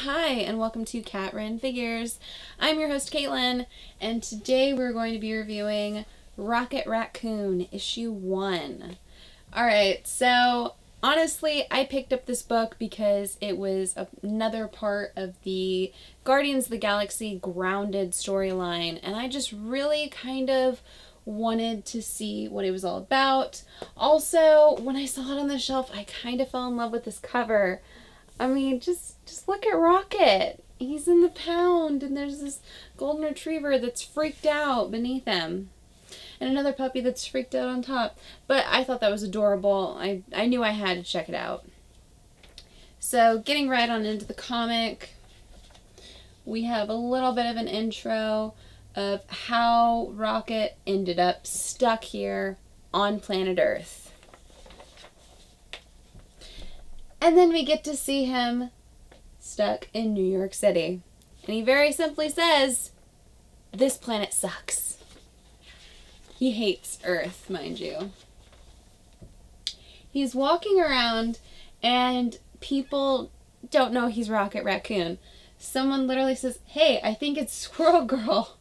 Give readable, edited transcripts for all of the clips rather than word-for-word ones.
Hi, and welcome to Cat Ran Figures. I'm your host, Caitlin, and today we're going to be reviewing Raccoon, issue 1. Alright, so honestly, I picked up this book because it was another part of the Guardians of the Galaxy Grounded storyline, and I just really kind of wanted to see what it was all about. Also, when I saw it on the shelf, I kind of fell in love with this cover. I mean, just look at Rocket. He's in the pound, and there's this golden retriever that's freaked out beneath him. And another puppy that's freaked out on top. But I thought that was adorable. I knew I had to check it out. So, getting right on into the comic, we have a little bit of an intro of how Rocket ended up stuck here on planet Earth. And then we get to see him stuck in New York City. And he very simply says, "This planet sucks." He hates Earth, mind you. He's walking around and people don't know he's Rocket Raccoon. Someone literally says, "Hey, I think it's Squirrel Girl."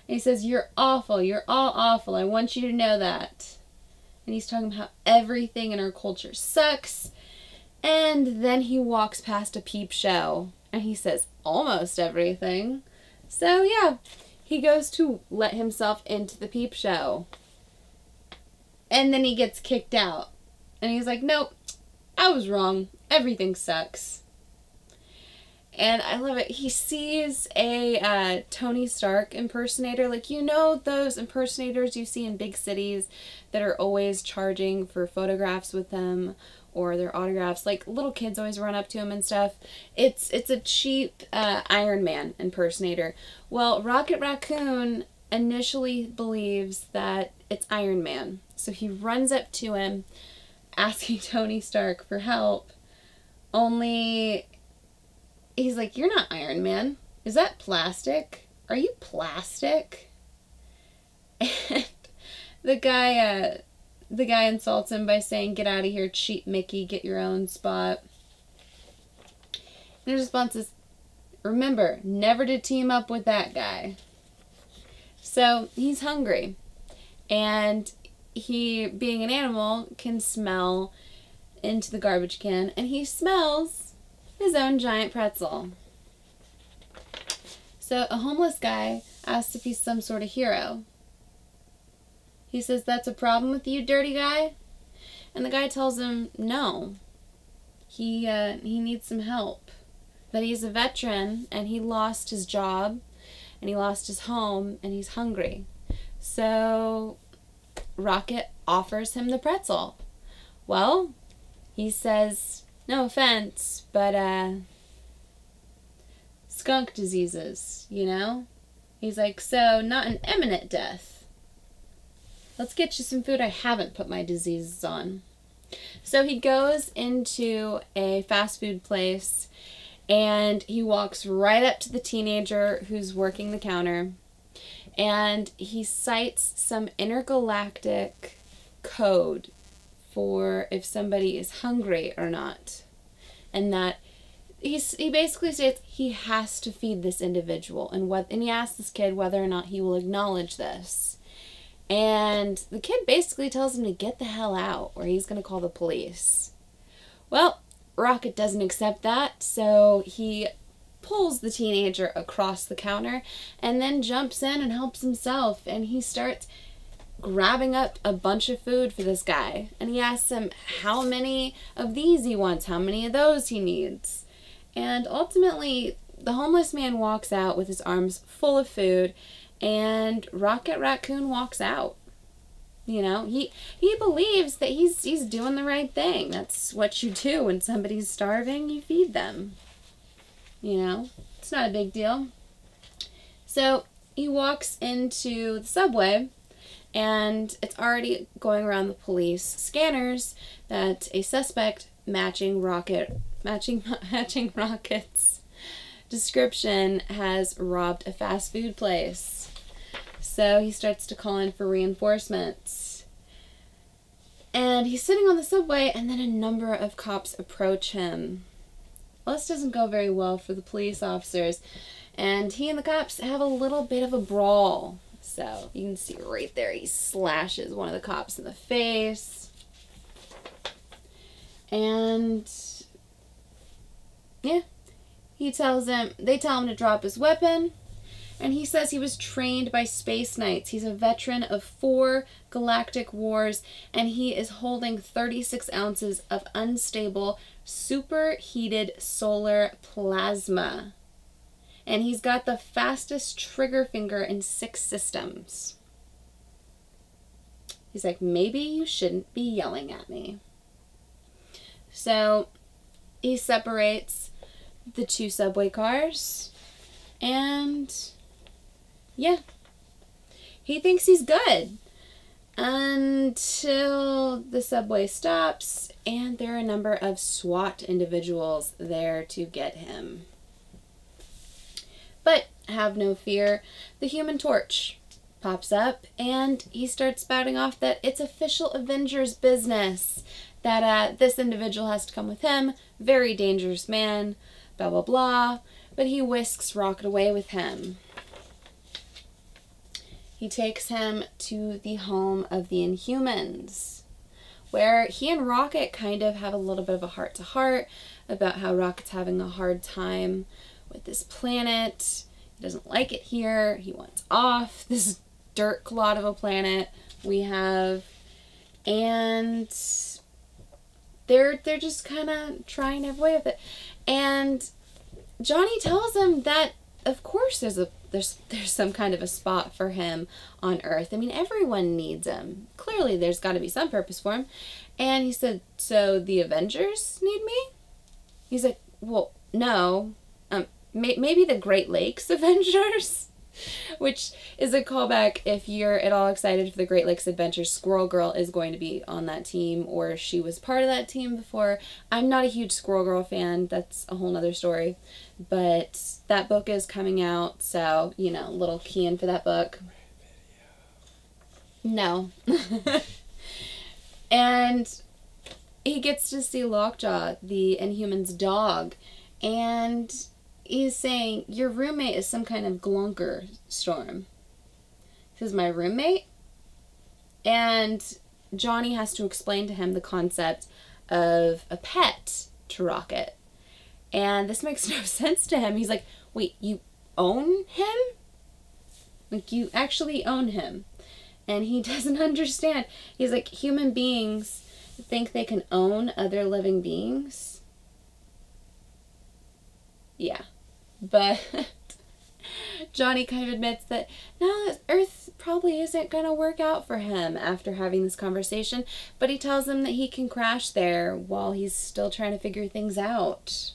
And he says, "You're awful. You're all awful. I want you to know that." And he's talking about how everything in our culture sucks. And then he walks past a peep show and he says almost everything. So yeah, he goes to let himself into the peep show. And then he gets kicked out. And he's like, "Nope, I was wrong. Everything sucks." And I love it. He sees a Tony Stark impersonator. Like, you know those impersonators you see in big cities that are always charging for photographs with them or their autographs? Like, little kids always run up to him and stuff. It's a cheap Iron Man impersonator. Well, Rocket Raccoon initially believes that it's Iron Man. So he runs up to him asking Tony Stark for help. Only he's like, "You're not Iron Man. Is that plastic? Are you plastic?" And the guy insults him by saying, "Get out of here, cheap Mickey, get your own spot." And his response is, "Remember, never to team up with that guy." So he's hungry. And he, being an animal, can smell into the garbage can. And he smells his own giant pretzel. So a homeless guy asks if he's some sort of hero. He says, "That's a problem with you, dirty guy?" And the guy tells him no. He needs some help. That he's a veteran and he lost his job and he lost his home and he's hungry. So Rocket offers him the pretzel. Well, he says, "No offense, but skunk diseases, you know?" He's like, "So not an imminent death. Let's get you some food I haven't put my diseases on." So he goes into a fast food place and he walks right up to the teenager who's working the counter, and he cites some intergalactic code for if somebody is hungry or not. And that he basically states he has to feed this individual, and he asks this kid whether or not he will acknowledge this. And the kid basically tells him to get the hell out or he's going to call the police. Well, Rocket doesn't accept that, so he pulls the teenager across the counter and then jumps in and helps himself, and he starts grabbing up a bunch of food for this guy. And he asks him how many of these he wants, how many of those he needs. And ultimately, the homeless man walks out with his arms full of food, and Rocket Raccoon walks out. You know, he believes that he's doing the right thing. That's what you do when somebody's starving, you feed them. You know, it's not a big deal. So he walks into the subway, and it's already going around the police scanners that a suspect matching Rocket's description has robbed a fast food place. So he starts to call in for reinforcements. And he's sitting on the subway, and then a number of cops approach him. Well, this doesn't go very well for the police officers, and he and the cops have a little bit of a brawl. So you can see right there, he slashes one of the cops in the face. And yeah, they tell him to drop his weapon. And he says he was trained by Space Knights. He's a veteran of 4 galactic wars, and he is holding 36 ounces of unstable, superheated solar plasma. And he's got the fastest trigger finger in 6 systems. He's like, maybe you shouldn't be yelling at me. So he separates the 2 subway cars, and yeah, he thinks he's good until the subway stops and there are a number of SWAT individuals there to get him. But have no fear, the Human Torch pops up and he starts spouting off that it's official Avengers business, that this individual has to come with him, very dangerous man, blah blah blah, but he whisks Rocket away with him. He takes him to the home of the Inhumans, where he and Rocket kind of have a little bit of a heart-to-heart about how Rocket's having a hard time with this planet. He doesn't like it here. He wants off this dirt clod of a planet we have. And they're just kind of trying every way with it. And Johnny tells him that, of course, there's some kind of a spot for him on Earth. I mean, everyone needs him. Clearly, there's got to be some purpose for him. And he said, so the Avengers need me? He's like, well, no. Maybe the Great Lakes Avengers? Which is a callback if you're at all excited for the Great Lakes Adventures. Squirrel Girl is going to be on that team, or she was part of that team before. I'm not a huge Squirrel Girl fan. That's a whole nother story. But that book is coming out, so, you know, little key in for that book. No. And he gets to see Lockjaw, the Inhuman's dog, and he's saying, your roommate is some kind of glunker, Storm. He says, my roommate? And Johnny has to explain to him the concept of a pet to Rocket. And this makes no sense to him. He's like, wait, you own him? Like, you actually own him. And he doesn't understand. He's like, human beings think they can own other living beings? Yeah. But Johnny kind of admits that, no, Earth probably isn't going to work out for him after having this conversation. But he tells him that he can crash there while he's still trying to figure things out.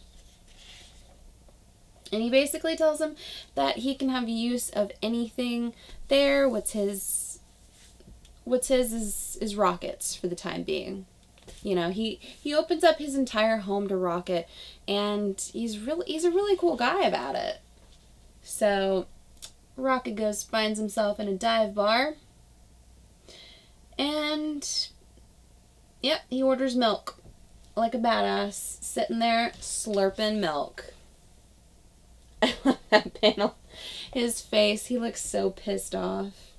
And he basically tells him that he can have use of anything there. What's his is Rocket's for the time being. You know, he opens up his entire home to Rocket, and he's a really cool guy about it. So Rocket finds himself in a dive bar, and yep, he orders milk like a badass, sitting there slurping milk. I love that panel. His face, he looks so pissed off.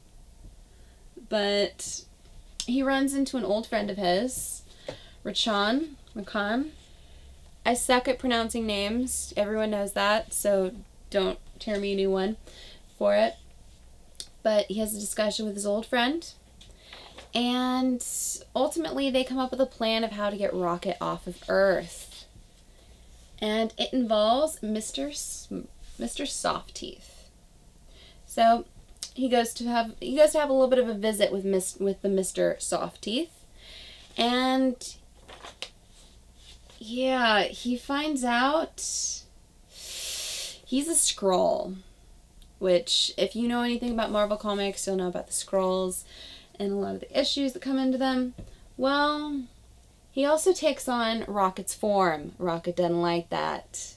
But he runs into an old friend of his, Raccoon. I suck at pronouncing names. Everyone knows that, so don't tear me a new one for it. But he has a discussion with his old friend, and ultimately they come up with a plan of how to get Rocket off of Earth. And it involves Mr. Softteeth. So he goes to have a little bit of a visit with the Mr. Softteeth, and yeah, he finds out he's a Skrull, which, if you know anything about Marvel Comics, you'll know about the Skrulls and a lot of the issues that come into them. Well, he also takes on Rocket's form. Rocket doesn't like that.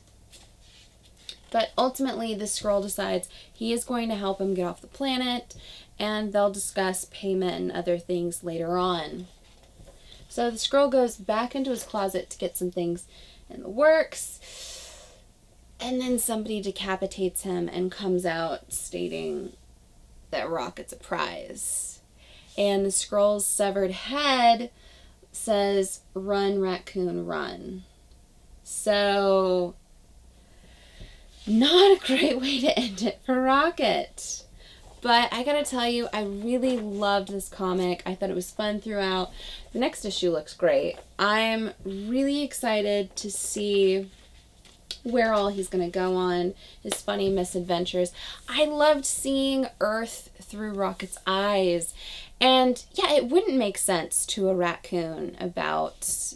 But ultimately, the Skrull decides he is going to help him get off the planet, and they'll discuss payment and other things later on. So the Skrull goes back into his closet to get some things in the works, And then somebody decapitates him and comes out stating that Rocket's a prize. And the scroll's severed head says, "Run, Raccoon, run." So, not a great way to end it for Rocket. But I gotta tell you, I really loved this comic. I thought it was fun throughout. The next issue looks great. I'm really excited to see where all he's going to go on, his funny misadventures. I loved seeing Earth through Rocket's eyes. And yeah, it wouldn't make sense to a raccoon about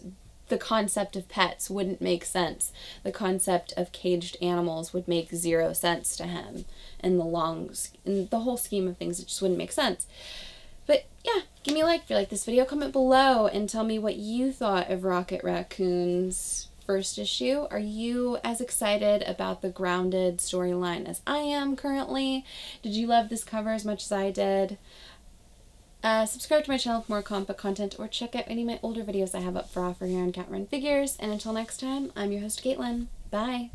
the concept of pets wouldn't make sense. The concept of caged animals would make zero sense to him in the whole scheme of things. It just wouldn't make sense. But yeah, give me a like if you like this video. Comment below and tell me what you thought of Rocket Raccoon's first issue. Are you as excited about the grounded storyline as I am currently? Did you love this cover as much as I did? Subscribe to my channel for more comic book content, or check out any of my older videos I have up for offer here on Cat Run Figures. And until next time, I'm your host, Caitlin. Bye!